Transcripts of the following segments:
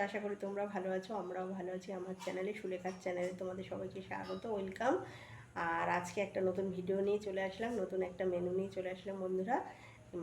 আশা করি তোমরা ভালো আছো, আমরাও ভালো আছি। আমার চ্যানেলে, সুলেখার চ্যানেলে তোমাদের সবাইকে স্বাগত, ওয়েলকাম। আর আজকে একটা নতুন ভিডিও নিয়ে চলে আসলাম, নতুন একটা মেনু নিয়ে চলে আসলাম বন্ধুরা।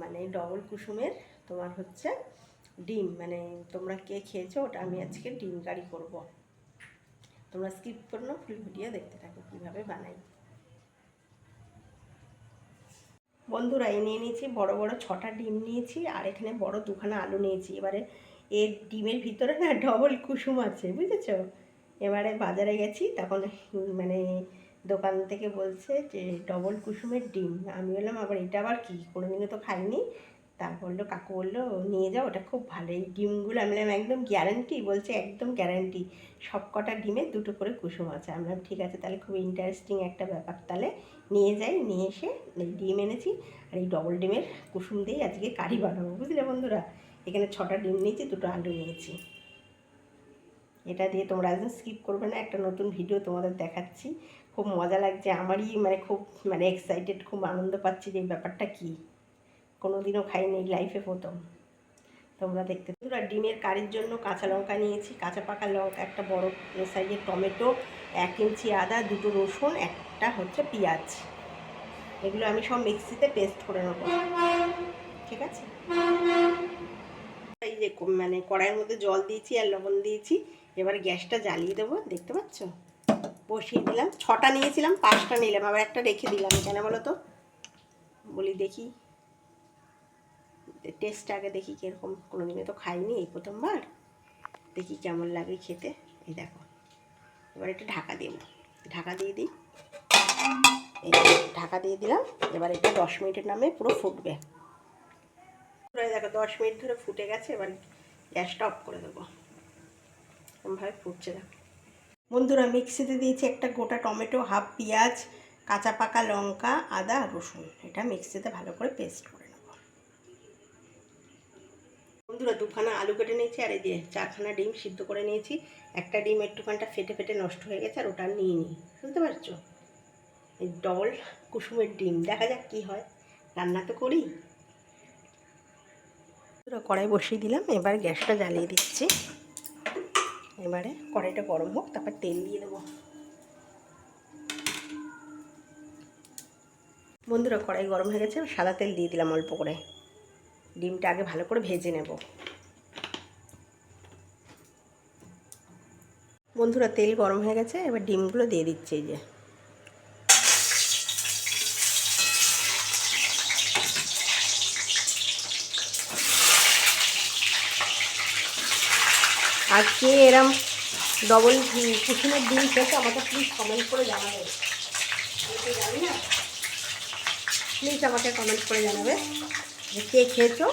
মানে ডবল কুসুমের তোমার হচ্ছে ডিম, মানে তোমরা কে খেয়েছো ওটা আমি আজকে ডিম কারি করব। তোমরা স্কিপ করো না, ফুল ভিডিও দেখতে থাকো কীভাবে বানাই। বন্ধুরা এই নিয়ে নিয়েছি বড় বড় 6টা ডিম নিয়েছি, আর এখানে বড় 2খানা আলু নিয়েছি। এবারে এর ডিমের ভিতরে না ডবল কুসুম আছে, বুঝেছো? এবারে বাজারে গেছি, তখন মানে দোকান থেকে বলছে যে ডবল কুসুমের ডিম। আমি বললাম আবার এটা আবার কী, কোনোদিনও তো খাইনি। তা বললো, কাকু বললো নিয়ে যাও, ওটা খুব ভালো এই ডিমগুলো। আমি বললাম একদম গ্যারান্টি? বলছে একদম গ্যারান্টি, সব কটা ডিমে 2টো করে কুসুম আছে। আমি বললাম ঠিক আছে, তাহলে খুব ইন্টারেস্টিং একটা ব্যাপার, তাহলে নিয়ে যাই। নিয়ে এসে এই ডিম এনেছি, আর এই ডবল ডিমের কুসুম দিয়েই আজকে কারি বানাবো, বুঝলে বন্ধুরা? এখানে 6টা ডিম নিয়েছি, 2টো আলু নিয়েছি। এটা দিয়ে তোমরা একদম স্কিপ করবে না, একটা নতুন ভিডিও তোমাদের দেখাচ্ছি। খুব মজা লাগছে আমারই, মানে খুব মানে এক্সাইটেড, খুব আনন্দ পাচ্ছি যে এই ব্যাপারটা কী, কোনোদিনও খাইনি, লাইফে প্রথম। তোমরা দেখতে। বন্ধুরা ডিমের কারির জন্য কাঁচা লঙ্কা নিয়েছি, কাঁচা পাকা লঙ্কা, একটা বড় সাইজের টমেটো, 1 ইঞ্চি আদা, 2টো রসুন, একটা হচ্ছে পেঁয়াজ। এগুলো আমি সব মিক্সিতে পেস্ট করে নেবো, ঠিক আছে? এই যে মানে কড়াইয়ের মধ্যে জল দিয়েছি আর লবণ দিয়েছি। এবার গ্যাসটা জ্বালিয়ে দেবো, দেখতে পাচ্ছ? বসিয়ে দিলাম। 6টা নিয়েছিলাম, 5টা নিলাম, আবার একটা রেখে দিলাম। কেন বলো তো? বলি দেখি টেস্টটা আগে দেখি কীরকম, কোনোদিনও তো খাইনি, এই প্রথমবার, দেখি কেমন লাগে খেতে। এই দেখো, এবার এটা ঢাকা দেবো, ঢাকা দিয়ে দিই। এই ঢাকা দিয়ে দিলাম। এবার এটা 10 মিনিটের নামে পুরো ফুটবে। দেখো 10 মিনিট ধরে ফুটে গেছে। এবার গ্যাসটা অফ করে দেবো। এরকমভাবে ফুটছে দেখো। বন্ধুরা মিক্সিতে দিয়েছি একটা গোটা টমেটো, হাফ পেঁয়াজ, কাঁচা পাকা লঙ্কা, আদা, রসুন। এটা মিক্সিতে ভালো করে পেস্ট করে নেব। বন্ধুরা 2খানা আলু কেটে নিয়েছি, আর এই যে 4খানা ডিম সিদ্ধ করে নিয়েছি। একটা ডিম একটুখানটা ফেটে ফেটে নষ্ট হয়ে গেছে, আর ওটা নিয়ে নিই, বুঝতে পারছো? এই ডবল কুসুমের ডিম, দেখা যাক কী হয়, রান্না তো করি। কড়াই বসিয়ে দিলাম, এবার গ্যাসটা জ্বালিয়ে দিচ্ছি। এবারে কড়াইটা গরম হোক, তারপর তেল দিয়ে দেবো। বন্ধুরা কড়াই গরম হয়ে গেছে, সাদা তেল দিয়ে দিলাম অল্প করে। ডিমটা আগে ভালো করে ভেজে নেব। বন্ধুরা তেল গরম হয়ে গেছে, এবার ডিমগুলো দিয়ে দিচ্ছি। এই যে আজকে এরম ডবল কুসুমের ডিম খেতে আমাকে প্লিজ কমেন্ট করে জানাবে। জানি না, প্লিজ আমাকে কমেন্ট করে জানাবে যে কে খেয়েছো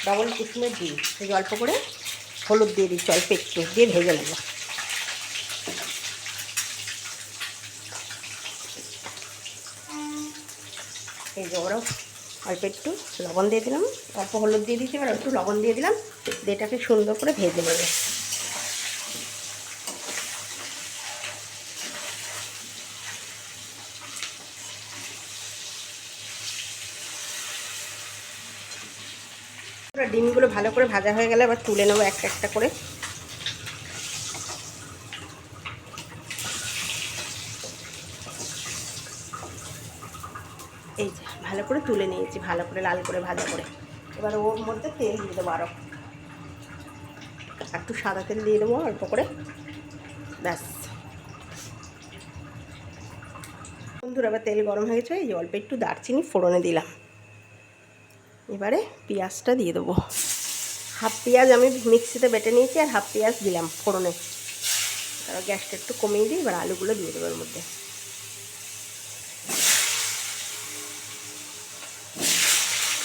ডবল কুসুমের ডিম। এই অল্প করে হলুদ দিয়ে দিচ্ছি, অল্প একটু দিয়ে ভেজে নেব। এই যে ওরাও অল্প একটু লবণ দিয়ে দিলাম, অল্প হলুদ দিয়ে দিচ্ছি, এবার একটু লবণ দিয়ে দিলাম, দিয়ে এটাকে সুন্দর করে ভেজে নেবে। ডিমগুলো ভালো করে ভাজা হয়ে গেলে আবার তুলে নেবো একটা একটা করে। এই যে ভালো করে তুলে নিয়েছি, ভালো করে লাল করে ভাজা করে। এবার ওর মধ্যে তেল দিয়ে দেবো, আরও একটু সাদা তেল দিয়ে দেবো অল্প করে, ব্যাস। বন্ধুরা এবার তেল গরম হয়ে গেছে, এই যে অল্প একটু দারচিনি ফোড়নে দিলাম। এবারে পেঁয়াজটা দিয়ে দেবো। হাফ পেঁয়াজ আমি মিক্সিতে বেটে নিয়েছি, আর হাফ পেঁয়াজ দিলাম ফোড়নে। তারপর গ্যাসটা একটু কমিয়ে দিই, এবার আলুগুলো দিয়ে দেবো এর মধ্যে।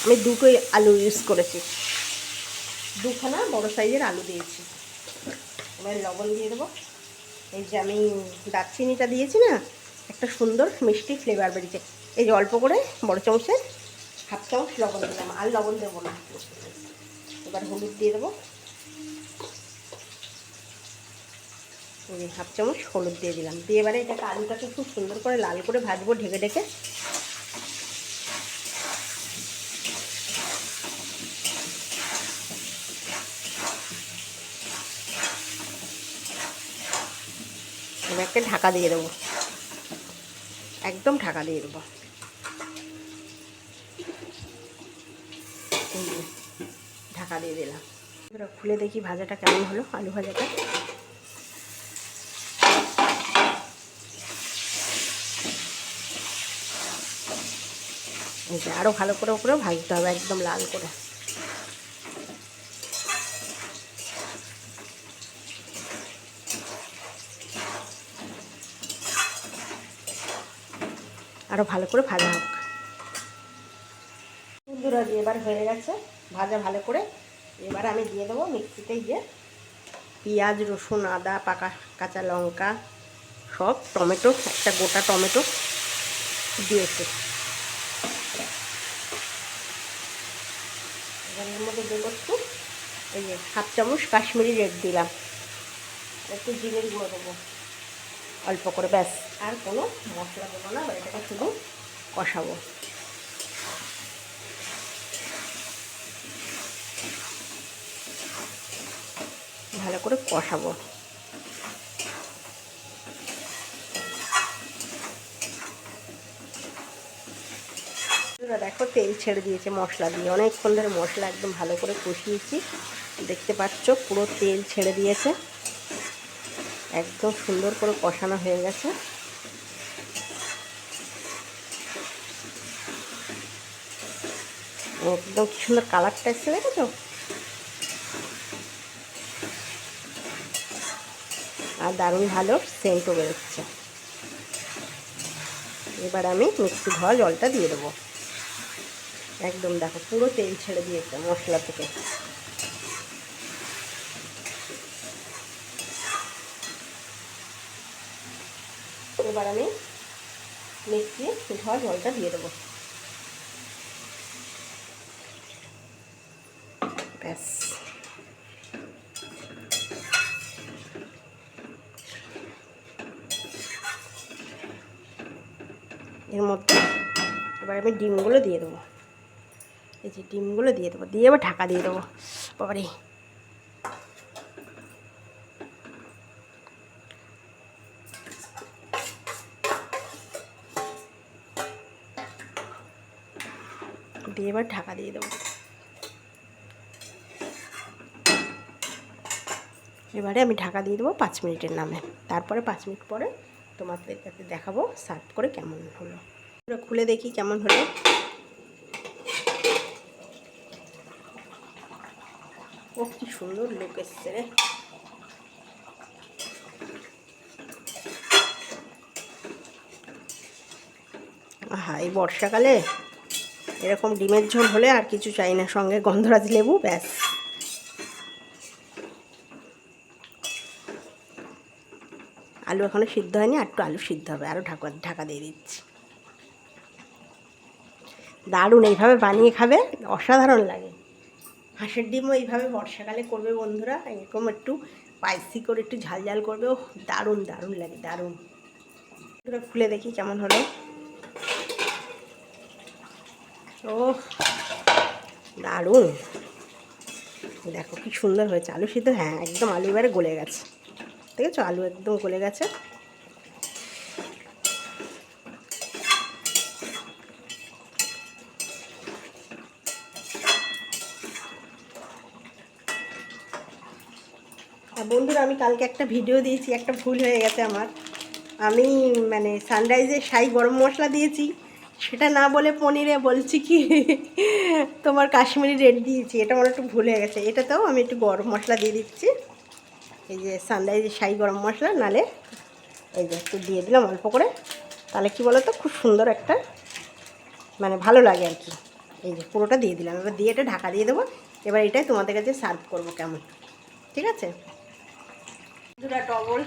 আমি 2টোই আলু ইউজ করেছি, 2খানা বড়ো সাইজের আলু দিয়েছি। এবার লবণ দিয়ে দেবো। এই যে আমি দারচিনিটা দিয়েছি না, একটা সুন্দর মিষ্টি ফ্লেভার বেরিয়েছে। এই যে অল্প করে বড় চামচের হাফ চামচ লবণ দিলাম, আর লবণ দেবো না। এবার হলুদ দিয়ে দেবো, হাফ চামচ হলুদ দিয়ে দিলাম। দিয়ে এবারে এটাকে আলুটাকে খুব সুন্দর করে লাল করে ভাজবো ঢেকে ঢেকে। ঢাকা দিয়ে দেবো, একদম ঢাকা দিয়ে দেবো। ঢাকা দিয়ে দিলাম। এবার খুলে দেখি ভাজাটা কেমন হলো, আলু ভাজাটা। এই যে আরও ভালো করে উপরে ভাজতে হবে, একদম লাল করে। আরও ভালো করে ভাজা হোক। বন্ধুরা এবার হয়ে গেছে ভাজা ভালো করে। এবার আমি দিয়ে দেবো মিক্সিতে গিয়ে পেঁয়াজ, রসুন, আদা, পাকা কাঁচা লঙ্কা, সব, টমেটো, একটা গোটা টমেটো দিয়েছে। এবার এর মধ্যে দেবো একটু এই যে 1/2 চামচ কাশ্মীরি রেড দিলাম, একটু জিরের গুঁড়ো দেবো অল্প করে, ব্যাস। আর কোনো মশলা দেবো না, এটাকে শুধু কষাবো। ভালো করে কষাবো। দেখো তেল ছেড়ে দিয়েছে মশলা দিয়ে, অনেকক্ষণ ধরে মশলা একদম ভালো করে কষিয়েছি, দেখতে পাচ্ছ পুরো তেল ছেড়ে দিয়েছে, একদম সুন্দর করে কষানো হয়ে গেছে। একদম কি সুন্দর কালারটা এসে দেখেছো, আর দারুণ ভালো সেন্টও বেরোচ্ছে। এবার আমি মিক্সি ধোয়া জলটা দিয়ে দেবো, একদম দেখো পুরো তেল ছেড়ে দিয়েছে মশলা থেকে। এবার আমি মিক্সি ধোয়া জলটা দিয়ে দেবো, ব্যাস। এর মধ্যে এবার আমি ডিমগুলো দিয়ে দেবো, এই যে ডিমগুলো দিয়ে দেবো, দিয়ে এবার ঢাকা দিয়ে দেবো। বাবারে, দিয়ে এবার ঢাকা দিয়ে দেবো। এবারে আমি ঢাকা দিয়ে দেবো 5 মিনিটের নামে, তারপরে 5 মিনিট পরে তোমাদের কাছে দেখাবো সার্ভ করে কেমন হলো। খুলে দেখি কেমন হলো। ও কি সুন্দর লুক এসছে রে। হ্যাঁ, এই বর্ষাকালে এরকম ডিমের ঝোল হলে আর কিছু চাই না, সঙ্গে গন্ধরাজ লেবু, ব্যাস। আলু এখনো সিদ্ধ হয়নি, আর একটু আলু সিদ্ধ হবে, আরও ঢাকা দিয়ে দিচ্ছি। দারুণ, এইভাবে বানিয়ে খাবে, অসাধারণ লাগে। হাঁসের ডিমও এইভাবে বর্ষাকালে করবে বন্ধুরা, এরকম একটু স্পাইসি করে একটু ঝাল ঝাল করবে, ও দারুণ দারুণ লাগে, দারুণ। খুলে দেখি কেমন হলো। ও দারুণ, দেখো কি সুন্দর হয়েছে। আলু সিদ্ধ, হ্যাঁ একদম আলু এবারে গলে গেছে, দেখেছো আলু একদম গলে গেছে। আর বন্ধুরা আমি কালকে একটা ভিডিও দিয়েছি, একটা ভুল হয়ে গেছে আমার। আমি মানে সানরাইজের শাহি গরম মশলা দিয়েছি, সেটা না বলে পনিরে বলছি কি তোমার কাশ্মীরি রেড দিয়েছি, এটা আমার একটু ভুল হয়ে গেছে। এটাতেও আমি একটু গরম মশলা দিয়ে দিচ্ছি, এই যে সানরাইজের শাহি গরম মশলা, নালে এই যে একটু দিয়ে দিলাম অল্প করে, তাহলে কি বলো তো খুব সুন্দর একটা মানে ভালো লাগে আর কি। এই যে পুরোটা দিয়ে দিলাম, এবার দিয়ে এটা ঢাকা দিয়ে দেবো। এবার এটাই তোমাদের কাছে সার্ভ করবো কেমন, ঠিক আছে। দুটা ডবল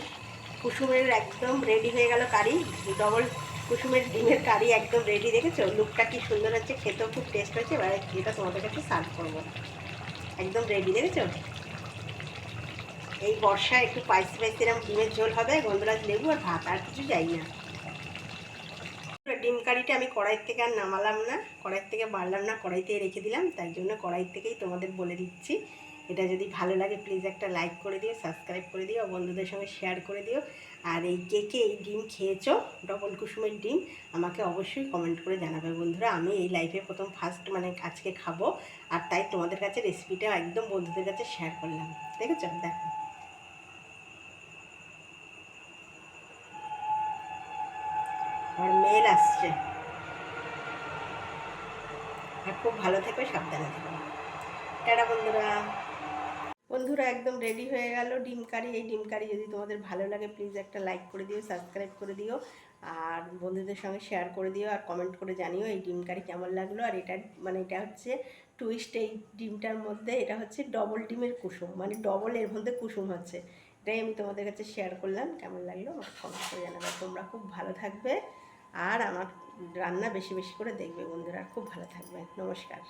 কুসুমের একদম রেডি হয়ে গেল কারি, ডবল কুসুমের ডিমের কারি একদম রেডি, দেখেছো লুকটা কি সুন্দর হচ্ছে, খেতেও খুব টেস্ট হয়েছে। এবার এটা তোমাদের কাছে সার্ভ করবো, একদম রেডি, দেখেছো। এই বর্ষায় একটু স্পাইসি স্পাইসি এরকম ডিমের ঝোল হবে, গন্ধরাজ লেবু আর ভাত, আর কিছু চাই না। ডিম কারিটা আমি কড়াইয়ের থেকে আর নামালাম না, কড়াইয়ের থেকে বাড়লাম না, কড়াইতেই রেখে দিলাম, তাই জন্য কড়াইয়ের থেকেই তোমাদের বলে দিচ্ছি। এটা যদি ভালো লাগে প্লিজ একটা লাইক করে দিও, সাবস্ক্রাইব করে দিও, বন্ধুদের সঙ্গে শেয়ার করে দিও। আর এই কে কে এই ডিম খেয়েছো, ডবল কুসুমের ডিম, আমাকে অবশ্যই কমেন্ট করে জানাবে বন্ধুরা। আমি এই লাইফে প্রথম ফার্স্ট মানে আজকে খাবো, আর তাই তোমাদের কাছে রেসিপিটা একদম বন্ধুদের কাছে শেয়ার করলাম। দেখেছো, দেখো আমার মেল আসছে। আর খুব ভালো থেকো, সাবধানে থেকো। টাটা বন্ধুরা। বন্ধুরা একদম রেডি হয়ে গেল ডিম কারি। এই ডিম কারি যদি তোমাদের ভালো লাগে প্লিজ একটা লাইক করে দিও, সাবস্ক্রাইব করে দিও, আর বন্ধুদের সঙ্গে শেয়ার করে দিও, আর কমেন্ট করে জানিও এই ডিম কারি কেমন লাগলো। আর এটা মানে এটা হচ্ছে টুইস্ট এই ডিমটার মধ্যে, এটা হচ্ছে ডবল ডিমের কুসুম, মানে ডবল এর মধ্যে কুসুম হচ্ছে। এটাই আমি তোমাদের কাছে শেয়ার করলাম, কেমন লাগলো আমাকে কমেন্ট করে জানাবে। তোমরা খুব ভালো থাকবে আর আমার রান্না বেশি বেশি করে দেখবে বন্ধুরা, খুব ভালো থাকবে। নমস্কার।